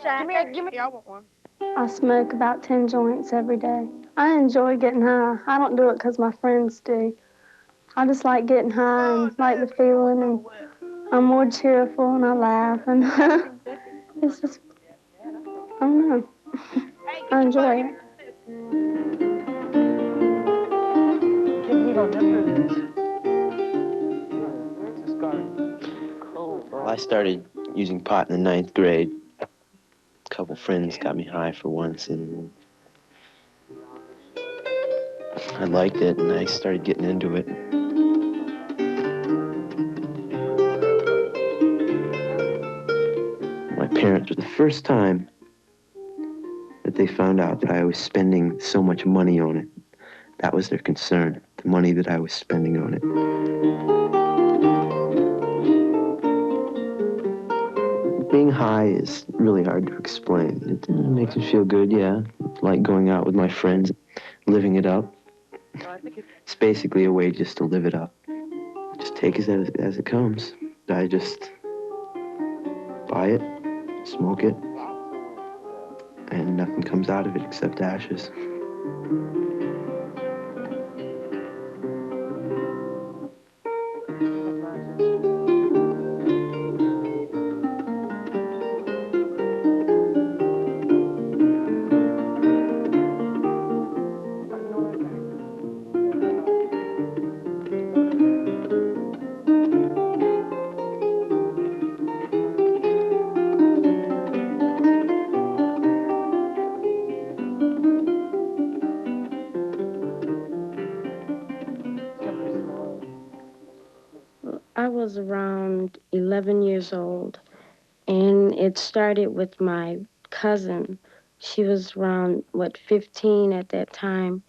Come here, give me. I want one. I smoke about 10 joints every day. I enjoy getting high. I don't do it because my friends do. I just like getting high and like the feeling, and I'm more cheerful and I laugh, and it's just, I don't know. I enjoy it. Well, I started using pot in the 9th grade. A couple friends got me high for once, and I liked it, and I started getting into it. My parents, for the first time that they found out that I was spending so much money on it, that was their concern, the money that I was spending on it. Being high is really hard to explain. It makes me feel good, yeah. Like going out with my friends, living it up. It's basically a way just to live it up. Just take it as it comes. I just buy it, smoke it, and nothing comes out of it except ashes. I was around 11 years old, and it started with my cousin. She was around, 15 at that time,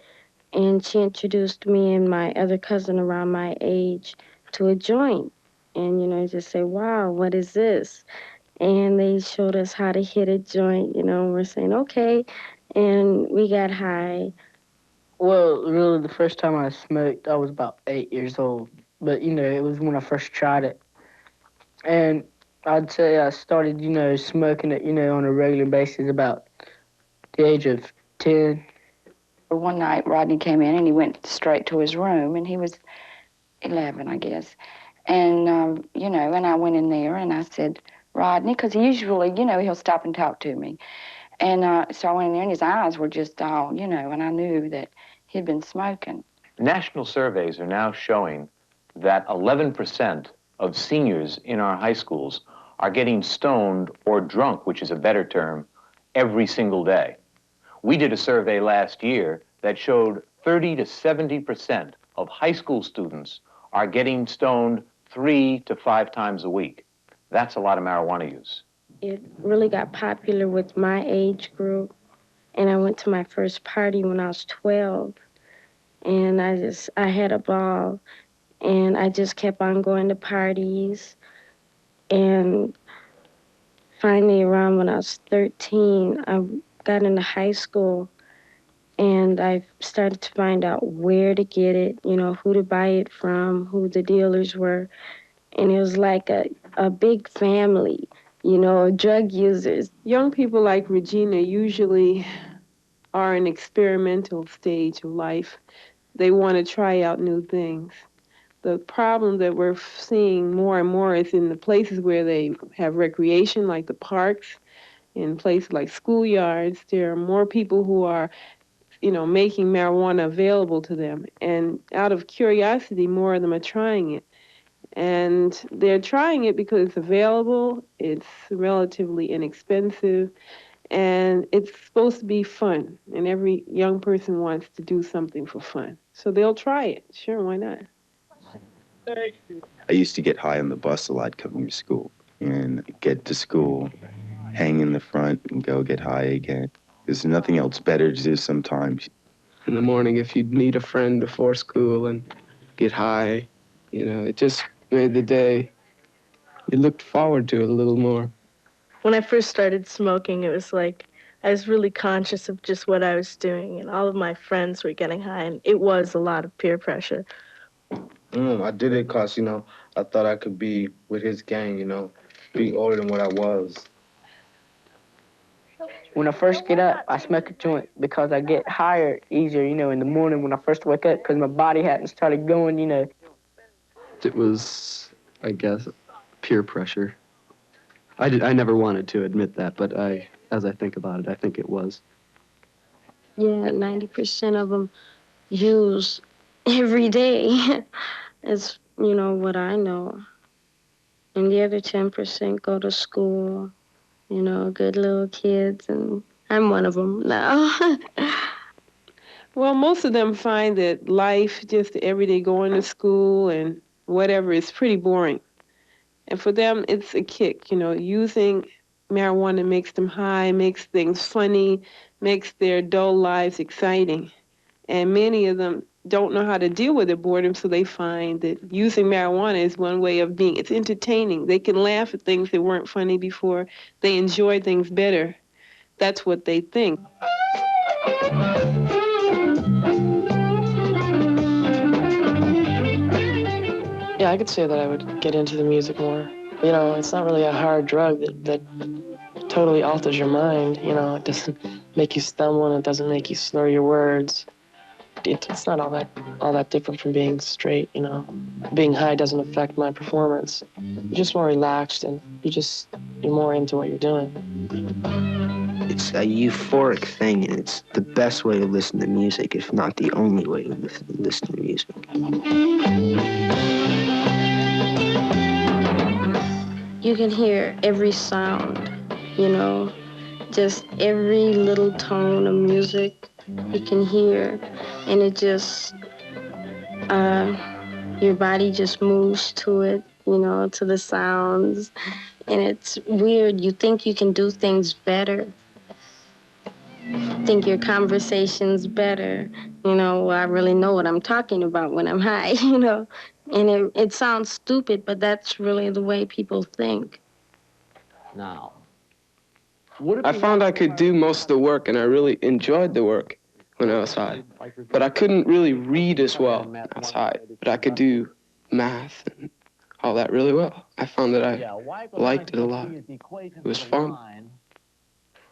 and she introduced me and my other cousin around my age to a joint. And, just say, wow, what is this? And they showed us how to hit a joint, we're saying, okay. And we got high. Well, really, the first time I smoked, I was about 8 years old. But, it was when I first tried it. And I'd say I started, smoking it, on a regular basis about the age of 10. One night, Rodney came in and he went straight to his room, and he was 11, I guess. And, and I went in there and I said, Rodney, because he usually, he'll stop and talk to me. And so I went in there and his eyes were just all, and I knew that he'd been smoking. National surveys are now showing that 11% of seniors in our high schools are getting stoned or drunk, which is a better term, every single day. We did a survey last year that showed 30 to 70% of high school students are getting stoned 3 to 5 times a week. That's a lot of marijuana use. It really got popular with my age group, and I went to my first party when I was 12, and I had a ball, and I just kept on going to parties, and finally around when I was 13, I got into high school, and I started to find out where to get it, who to buy it from, who the dealers were, and it was like a big family, of drug users. Young people like Regina usually are in experimental stage of life. They want to try out new things. The problem that we're seeing more and more is in the places where they have recreation, like the parks, in places like schoolyards. There are more people who are, making marijuana available to them. And out of curiosity, more of them are trying it. And they're trying it because it's available, it's relatively inexpensive, and it's supposed to be fun. And every young person wants to do something for fun. So they'll try it. Sure, why not? I used to get high on the bus a lot coming to school, and get to school, hang in the front, and go get high again. There's nothing else better to do sometimes. In the morning, if you'd meet a friend before school and get high, it just made the day. You looked forward to it a little more. When I first started smoking, it was like I was really conscious of just what I was doing, and all of my friends were getting high, and it was a lot of peer pressure. I did it because, I thought I could be with his gang, be older than what I was. When I first get up, I smoke a joint because I get higher easier, in the morning when I first wake up because my body hadn't started going. It was, I guess, peer pressure. I never wanted to admit that, but as I think about it, I think it was. Yeah, 90% of them use every day. It's, what I know. And the other 10% go to school, good little kids, and I'm one of them now. Well, most of them find that life, just everyday going to school and whatever, is pretty boring. And for them, it's a kick. Using marijuana makes them high, makes things funny, makes their dull lives exciting. And many of them don't know how to deal with their boredom, so they find that using marijuana is one way of being. It's entertaining. They can laugh at things that weren't funny before. They enjoy things better. That's what they think. Yeah, I could say that I would get into the music more. It's not really a hard drug that totally alters your mind. It doesn't make you stumble and it doesn't make you slur your words. It's not all that different from being straight. Being high doesn't affect my performance. You're just more relaxed and you're more into what you're doing. It's a euphoric thing, and it's the best way to listen to music, if not the only way to listen to music. You can hear every sound, just every little tone of music you can hear, and it just, your body just moves to it, to the sounds, and it's weird. You think you can do things better. Think your conversation's better. I really know what I'm talking about when I'm high, and it sounds stupid, but that's really the way people think. Now, I found I could do most of the work, and I really enjoyed the work when I was high. But I couldn't really read as well when I was high. But I could do math and all that really well. I found that I liked it a lot. It was fun.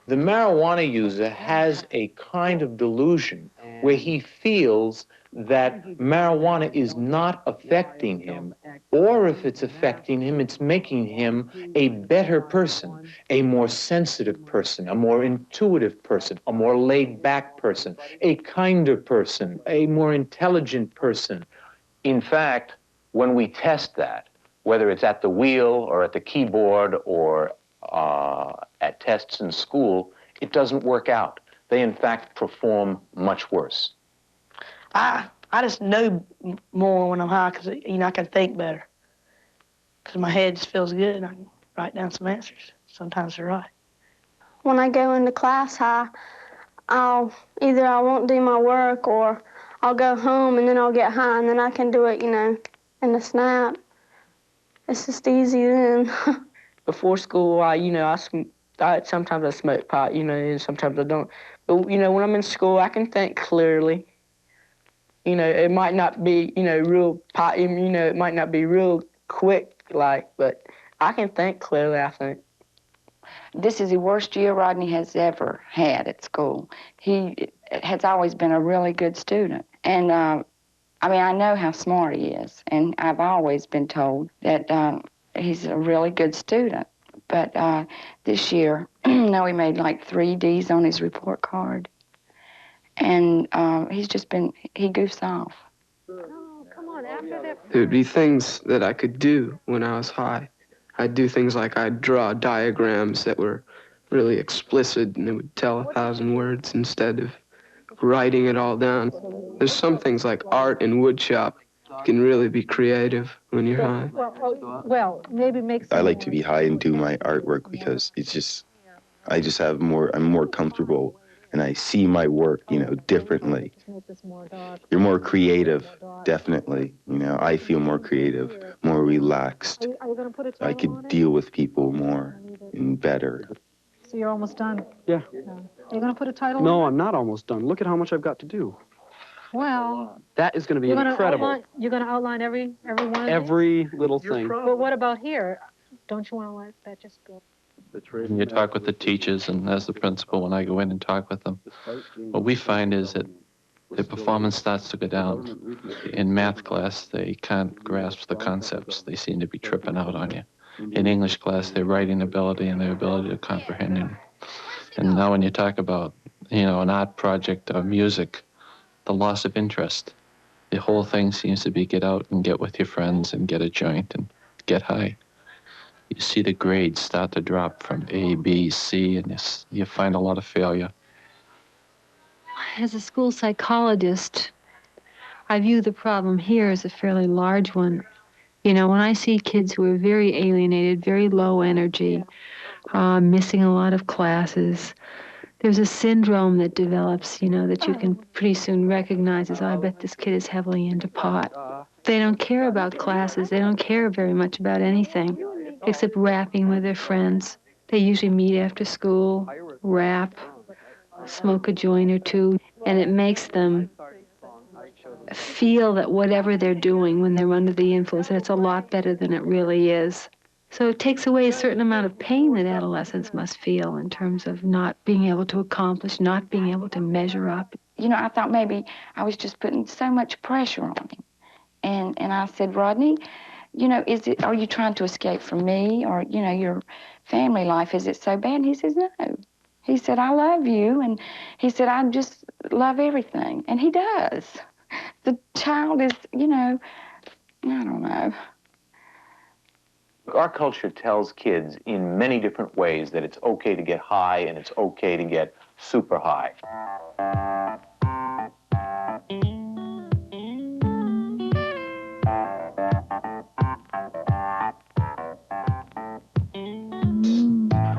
The marijuana user has a kind of delusion where he feels that marijuana is not affecting him, or if it's affecting him, it's making him a better person, a more sensitive person, a more intuitive person, a more laid-back person, a kinder person, a more intelligent person. In fact, when we test that, whether it's at the wheel or at the keyboard or at tests in school, it doesn't work out. They, in fact, perform much worse. I just know more when I'm high because, I can think better. Because my head just feels good and I can write down some answers. Sometimes they're right. When I go into class high, I won't do my work or I'll go home and then I'll get high and then I can do it, in a snap. It's just easy then. Before school, sometimes I smoke pot, and sometimes I don't. But, when I'm in school, I can think clearly. It might not be, real pot, it might not be real quick, but I can think clearly, I think. This is the worst year Rodney has ever had at school. He has always been a really good student. And, I know how smart he is, and I've always been told that he's a really good student. But this year, he made like 3 Ds on his report card. And he goofs off. There would be things that I could do when I was high. I'd do things like I'd draw diagrams that were really explicit and it would tell 1,000 words instead of writing it all down. There's some things like art and woodshop can really be creative when you're high. Well, maybe make I like to be high and do my artwork because I'm more comfortable and I see my work, differently. You're more creative, definitely. I feel more creative, more relaxed. I could deal with people more and better. So you're almost done? Yeah. You're going to put a title on No, it? I'm not almost done. Look at how much I've got to do. Well, That is going to be you're incredible. You're going to outline every one of these? Every little thing. But what about here? Don't you want to let that just go? And you talk with the teachers, and as the principal, when I go in and talk with them, what we find is that their performance starts to go down. In math class, they can't grasp the concepts. They seem to be tripping out on you. In English class, their writing ability and their ability to comprehend it. And now when you talk about, an art project or music, the loss of interest. The whole thing seems to be get out and get with your friends and get a joint and get high. You see the grades start to drop from A, B, C, and you find a lot of failure. As a school psychologist, I view the problem here as a fairly large one. When I see kids who are very alienated, very low energy, missing a lot of classes, there's a syndrome that develops, that you can pretty soon recognize as, I bet this kid is heavily into pot. They don't care about classes. They don't care very much about anything except rapping with their friends. They usually meet after school, rap, smoke a joint or two, and it makes them feel that whatever they're doing when they're under the influence, that it's a lot better than it really is. So it takes away a certain amount of pain that adolescents must feel in terms of not being able to accomplish, not being able to measure up. I thought maybe I was just putting so much pressure on him. And I said, Rodney, are you trying to escape from me or, your family life? Is it so bad? And he says, no. He said, I love you. And he said, I just love everything. And he does. The child is, I don't know. Our culture tells kids in many different ways that it's okay to get high and it's okay to get super high.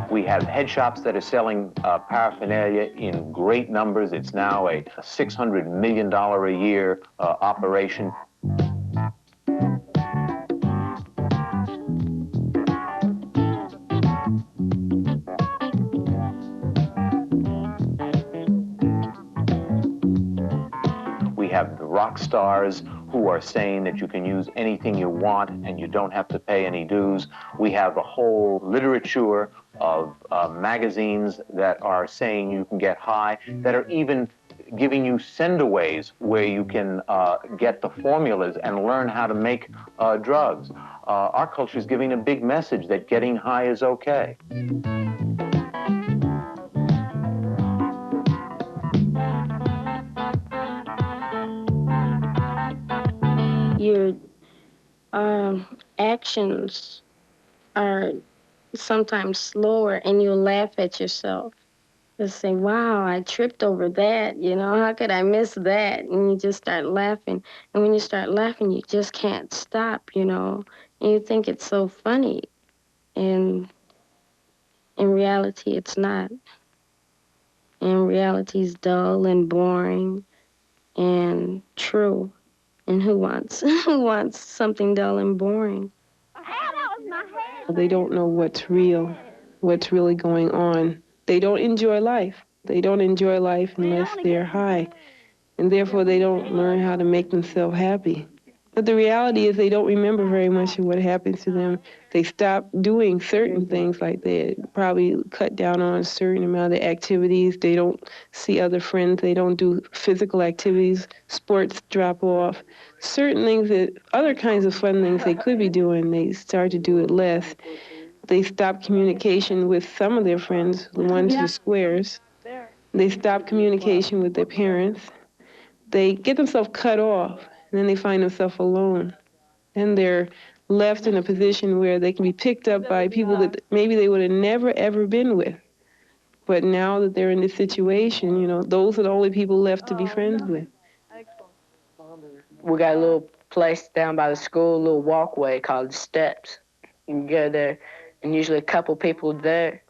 We have head shops that are selling paraphernalia in great numbers. It's now a $600 million a year operation. We have the rock stars who are saying that you can use anything you want and you don't have to pay any dues. We have a whole literature of magazines that are saying you can get high, that are even giving you sendaways where you can get the formulas and learn how to make drugs. Our culture is giving a big message that getting high is okay. Your actions are sometimes slower and you'll laugh at yourself. You'll say, wow, I tripped over that, how could I miss that? And you just start laughing. And when you start laughing, you just can't stop, and you think it's so funny. And in reality, it's not. And reality is dull and boring and true. And who wants something dull and boring? They don't know what's real, what's really going on. They don't enjoy life. They don't enjoy life unless they're high. And therefore, they don't learn how to make themselves happy. But the reality is they don't remember very much of what happens to them. They stop doing certain things, like they probably cut down on a certain amount of activities. They don't see other friends. They don't do physical activities. Sports drop off. Certain things other kinds of fun things they could be doing, they start to do it less. They stop communication with some of their friends, the ones who are squares. They stop communication with their parents. They get themselves cut off. And then they find themselves alone. And they're left in a position where they can be picked up by people that maybe they would have never, ever been with. But now that they're in this situation, those are the only people left to be friends with. We got a little place down by the school, a little walkway called the Steps. You can go there, and usually a couple people there.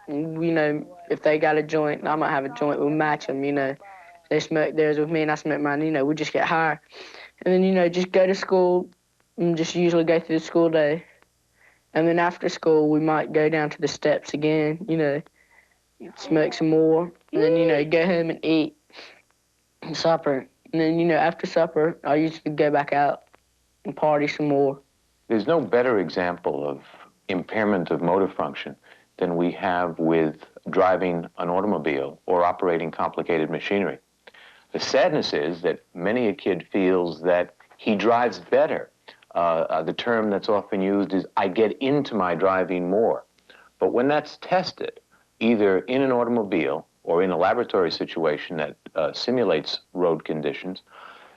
And, if they got a joint, I might have a joint, we'll match them, They smoke theirs with me and I smoke mine, we just get high. And then, just go to school and just usually go through the school day. And then after school, we might go down to the Steps again, smoke some more. And then, go home and eat supper. And then, after supper, I usually go back out and party some more. There's no better example of impairment of motor function than we have with driving an automobile or operating complicated machinery. The sadness is that many a kid feels that he drives better. The term that's often used is, I get into my driving more. But when that's tested, either in an automobile or in a laboratory situation that simulates road conditions,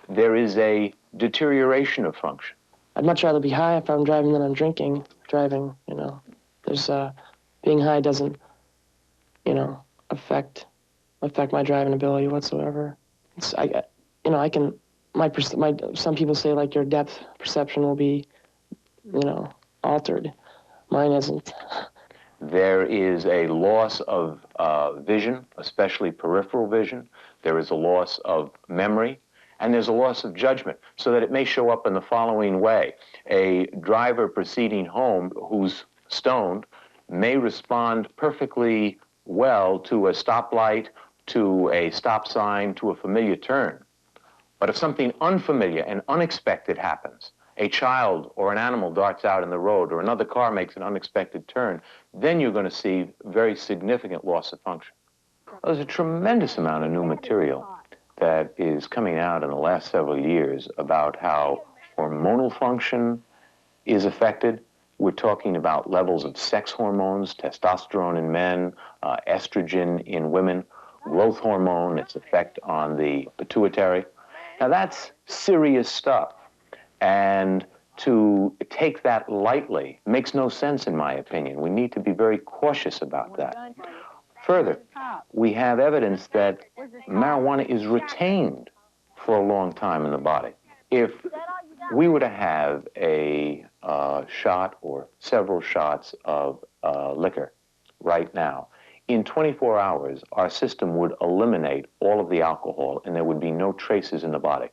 there is a deterioration of function. I'd much rather be high if I'm driving than I'm driving, you know. There's, being high doesn't, you know, affect my driving ability whatsoever. It's, some people say, like, your depth perception will be, you know, altered. Mine isn't. There is a loss of vision, especially peripheral vision. There is a loss of memory, and there's a loss of judgment, so that it may show up in the following way. A driver proceeding home who's stoned may respond perfectly well to a stoplight, to a stop sign, to a familiar turn. But if something unfamiliar and unexpected happens, a child or an animal darts out in the road, or another car makes an unexpected turn, then you're going to see very significant loss of function. There's a tremendous amount of new material that is coming out in the last several years about how hormonal function is affected. We're talking about levels of sex hormones, testosterone in men, estrogen in women, growth hormone, its effect on the pituitary. Now that's serious stuff, and to take that lightly makes no sense in my opinion. We need to be very cautious about that. Further, we have evidence that marijuana is retained for a long time in the body. If we were to have a shot or several shots of liquor right now, in 24 hours, our system would eliminate all of the alcohol and there would be no traces in the body.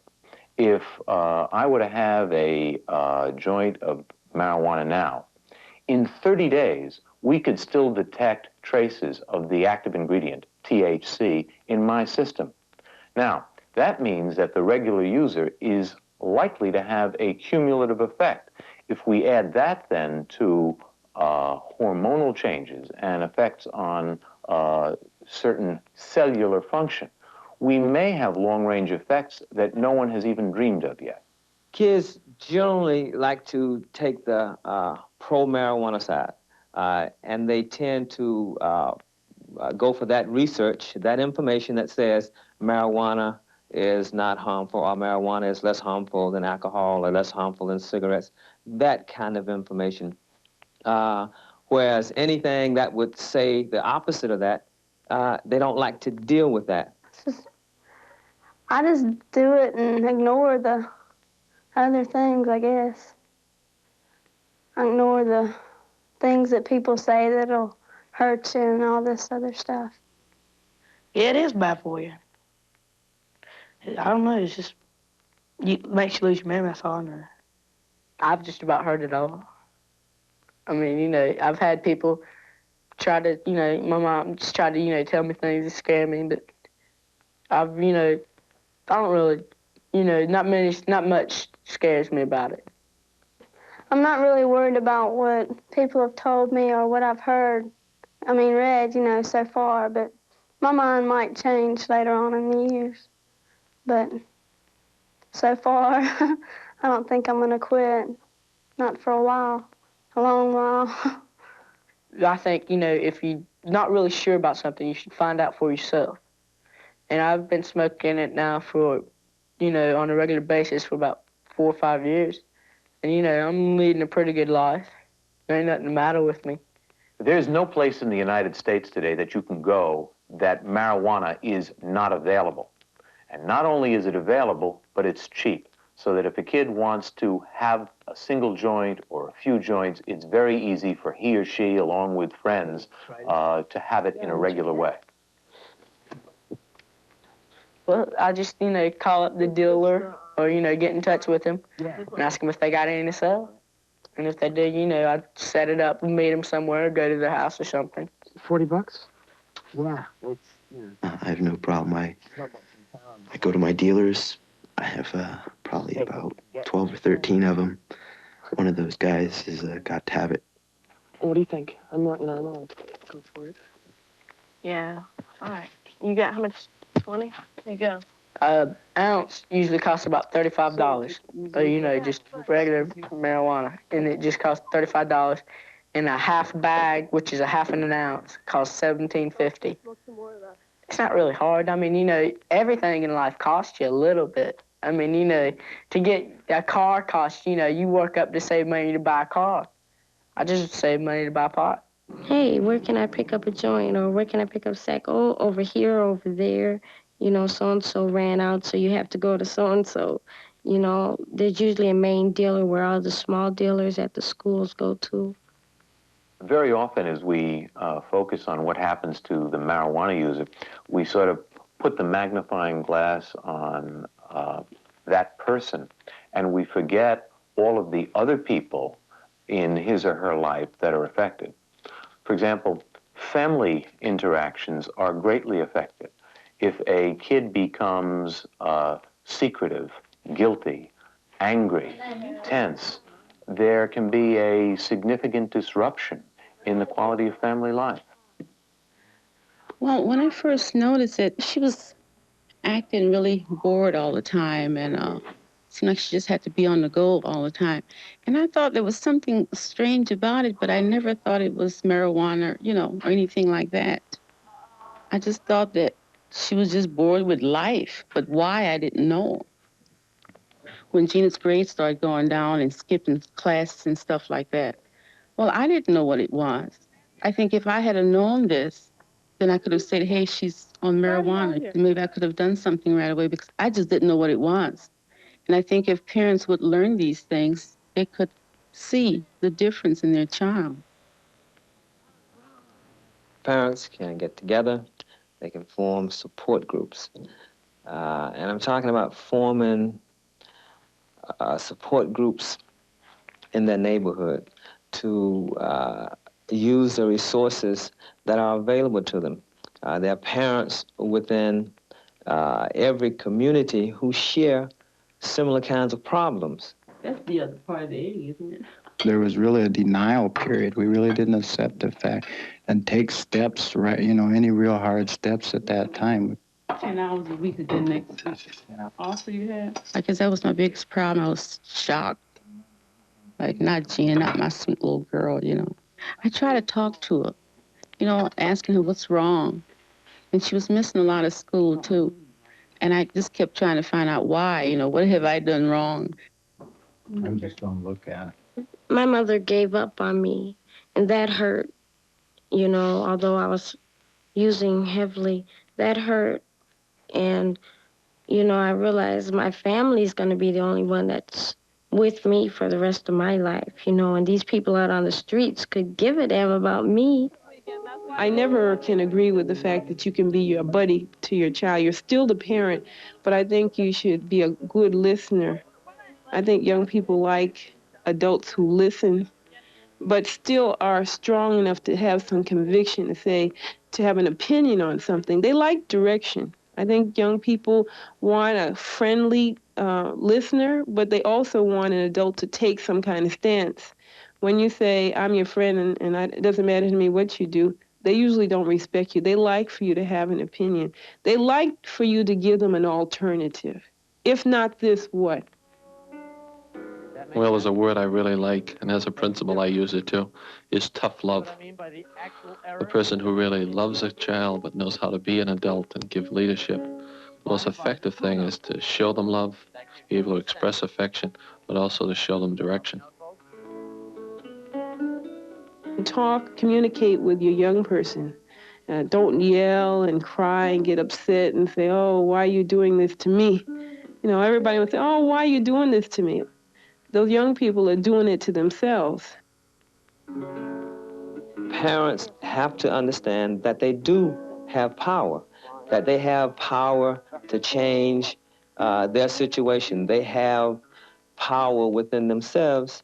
If I were to have a joint of marijuana now, in 30 days, we could still detect traces of the active ingredient, THC, in my system. Now, that means that the regular user is likely to have a cumulative effect. If we add that then to hormonal changes and effects on certain cellular function, we may have long-range effects that no one has even dreamed of yet. Kids generally like to take the pro-marijuana side, and they tend to go for that research, that information that says marijuana is not harmful, or marijuana is less harmful than alcohol or less harmful than cigarettes, that kind of information. Whereas anything that would say the opposite of that, they don't like to deal with that. I just do it and ignore the other things, I guess. I ignore the things that people say that'll hurt you and all this other stuff. Yeah, it is bad for you. I don't know, it's just, it makes you lose your memory, that's all I know. I've just about heard it all. I mean, you know, I've had people try to, you know, my mom just tried to, you know, tell me things that scare me, but I've, you know, I don't really, you know, not much scares me about it. I'm not really worried about what people have told me or what I've heard, read, you know, so far, but my mind might change later on in the years. But so far, I don't think I'm going to quit. Not for a while, a long while. I think, you know, if you're not really sure about something, you should find out for yourself. And I've been smoking it now for, you know, on a regular basis for about 4 or 5 years. And, you know, I'm leading a pretty good life. There ain't nothing the matter with me. There's no place in the United States today that you can go that marijuana is not available. And not only is it available, but it's cheap. So that if a kid wants to have a single joint or a few joints, it's very easy for he or she, along with friends, to have it in a regular way. Well, I just, you know, call up the dealer or, you know, get in touch with him and ask them if they got any to sell. And if they do, you know, I'd set it up and meet them somewhere, go to their house or something. $40? Yeah. I have no problem. I go to my dealers. I have probably about 12 or 13 of them. One of those guys has got to have it. What do you think? I'm not, you know, I'm not. Go for it. Yeah. All right. You got how much? 20? There you go. Ounce usually costs about $35. So, you know, just regular marijuana. And it just costs $35. And a half bag, which is a half an ounce, costs $17.50. It's not really hard. I mean, you know, everything in life costs you a little bit. I mean, you know, to get a car costs, you know, you work up to save money to buy a car. I just save money to buy pot. Hey, where can I pick up a joint, or where can I pick up a sack? Oh, over here, over there. You know, so-and-so ran out, so you have to go to so-and-so. You know, there's usually a main dealer where all the small dealers at the schools go to. Very often as we focus on what happens to the marijuana user, we sort of put the magnifying glass on that person, and we forget all of the other people in his or her life that are affected. For example, family interactions are greatly affected. If a kid becomes secretive, guilty, angry, tense, there can be a significant disruption in the quality of family life. Well, when I first noticed it, she was acting really bored all the time, and seemed like she just had to be on the go all the time. And I thought there was something strange about it, but I never thought it was marijuana, you know, or anything like that. I just thought that she was just bored with life, but why, I didn't know. When Gina's grades started going down and skipping classes and stuff like that, well, I didn't know what it was. I think if I had known this, then I could have said, hey, she's on marijuana. Maybe I could have done something right away, because I just didn't know what it was. And I think if parents would learn these things, they could see the difference in their child. Parents can get together. They can form support groups. And I'm talking about forming support groups in their neighborhood to use the resources that are available to them. There are parents within every community who share similar kinds of problems. That's the other part of the issue, isn't it? There was really a denial period. We really didn't accept the fact and take steps, right? You know, any real hard steps at that time. 10 hours a week again next week. Also you had? I guess that was my biggest problem. I was shocked. Like, not Gina, not my sweet little girl, you know. I tried to talk to her, you know, asking her what's wrong. And she was missing a lot of school, too. And I just kept trying to find out why, you know, what have I done wrong? I'm just going to look at it. My mother gave up on me, and that hurt, you know, although I was using heavily, that hurt. And, you know, I realized my family's going to be the only one that's with me for the rest of my life, you know, and these people out on the streets could give a damn about me. I never can agree with the fact that you can be your buddy to your child. You're still the parent, but I think you should be a good listener. I think young people like adults who listen, but still are strong enough to have some conviction, to have an opinion on something. They like direction. I think young people want a friendly listener, but they also want an adult to take some kind of stance. When you say, I'm your friend and it doesn't matter to me what you do, they usually don't respect you. They like for you to have an opinion. They like for you to give them an alternative. If not this, what? Well, there's a word I really like, and as a principal I use it too, is tough love. The person who really loves a child but knows how to be an adult and give leadership. The most effective thing is to show them love, be able to express affection, but also to show them direction. Talk, communicate with your young person. Don't yell and cry and get upset and say, oh, why are you doing this to me? You know, everybody would say, oh, why are you doing this to me? Those young people are doing it to themselves. Parents have to understand that they do have power, that they have power to change their situation. They have power within themselves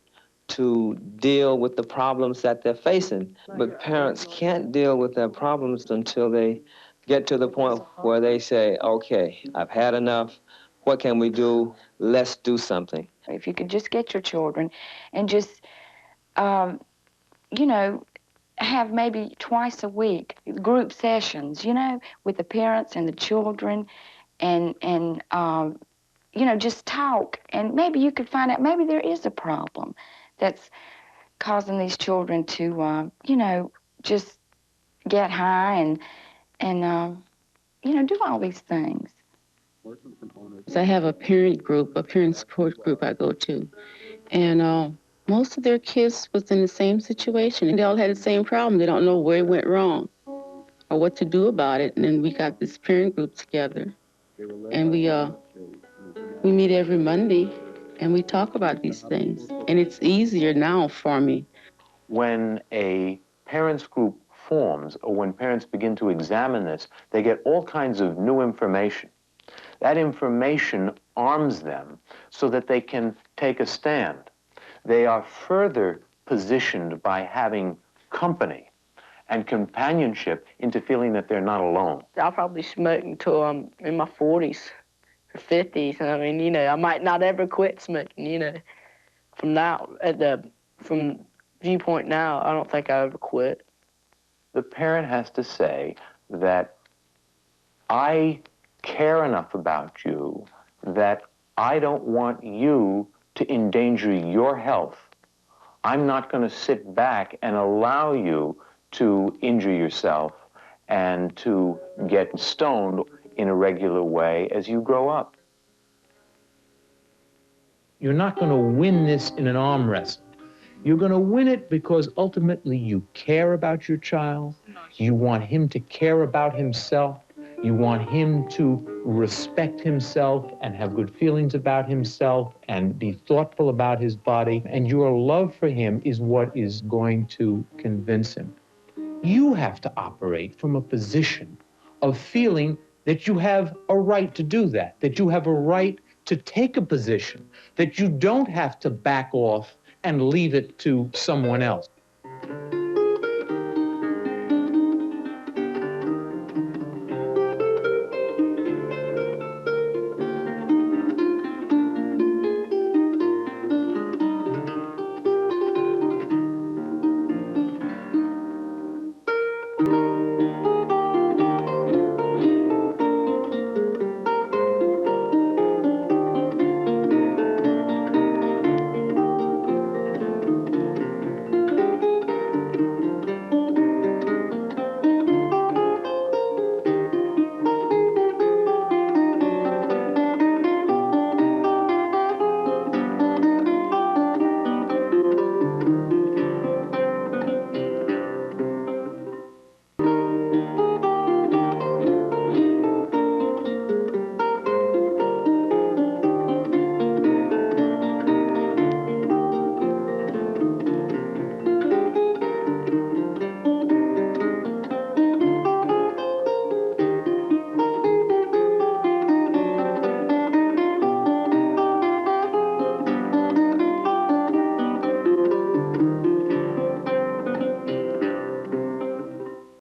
to deal with the problems that they're facing. But parents can't deal with their problems until they get to the point where they say, okay, I've had enough. What can we do? Let's do something. If you could just get your children and just, you know, have maybe twice a week group sessions, you know, with the parents and the children, and you know, just talk, and maybe you could find out maybe there is a problem that's causing these children to, you know, just get high and you know, do all these things. So I have a parent group, a parent support group I go to, and most of their kids was in the same situation, and they all had the same problem. They don't know where it went wrong or what to do about it. And then we got this parent group together, and we meet every Monday, and we talk about these things. And it's easier now for me. When a parents group forms, or when parents begin to examine this, they get all kinds of new information. That information arms them so that they can take a stand. They are further positioned by having company and companionship into feeling that they're not alone. I'll probably smoke until I'm in my 40s or 50s. I mean, you know, I might not ever quit smoking, you know. From viewpoint now, I don't think I'll ever quit. The parent has to say that I care enough about you that I don't want you to endanger your health. I'm not going to sit back and allow you to injure yourself and to get stoned in a regular way as you grow up. You're not going to win this in an arm wrestle. You're going to win it because ultimately you care about your child. You want him to care about himself. You want him to respect himself and have good feelings about himself and be thoughtful about his body. And your love for him is what is going to convince him. You have to operate from a position of feeling that you have a right to do that you have a right to take a position, that you don't have to back off and leave it to someone else.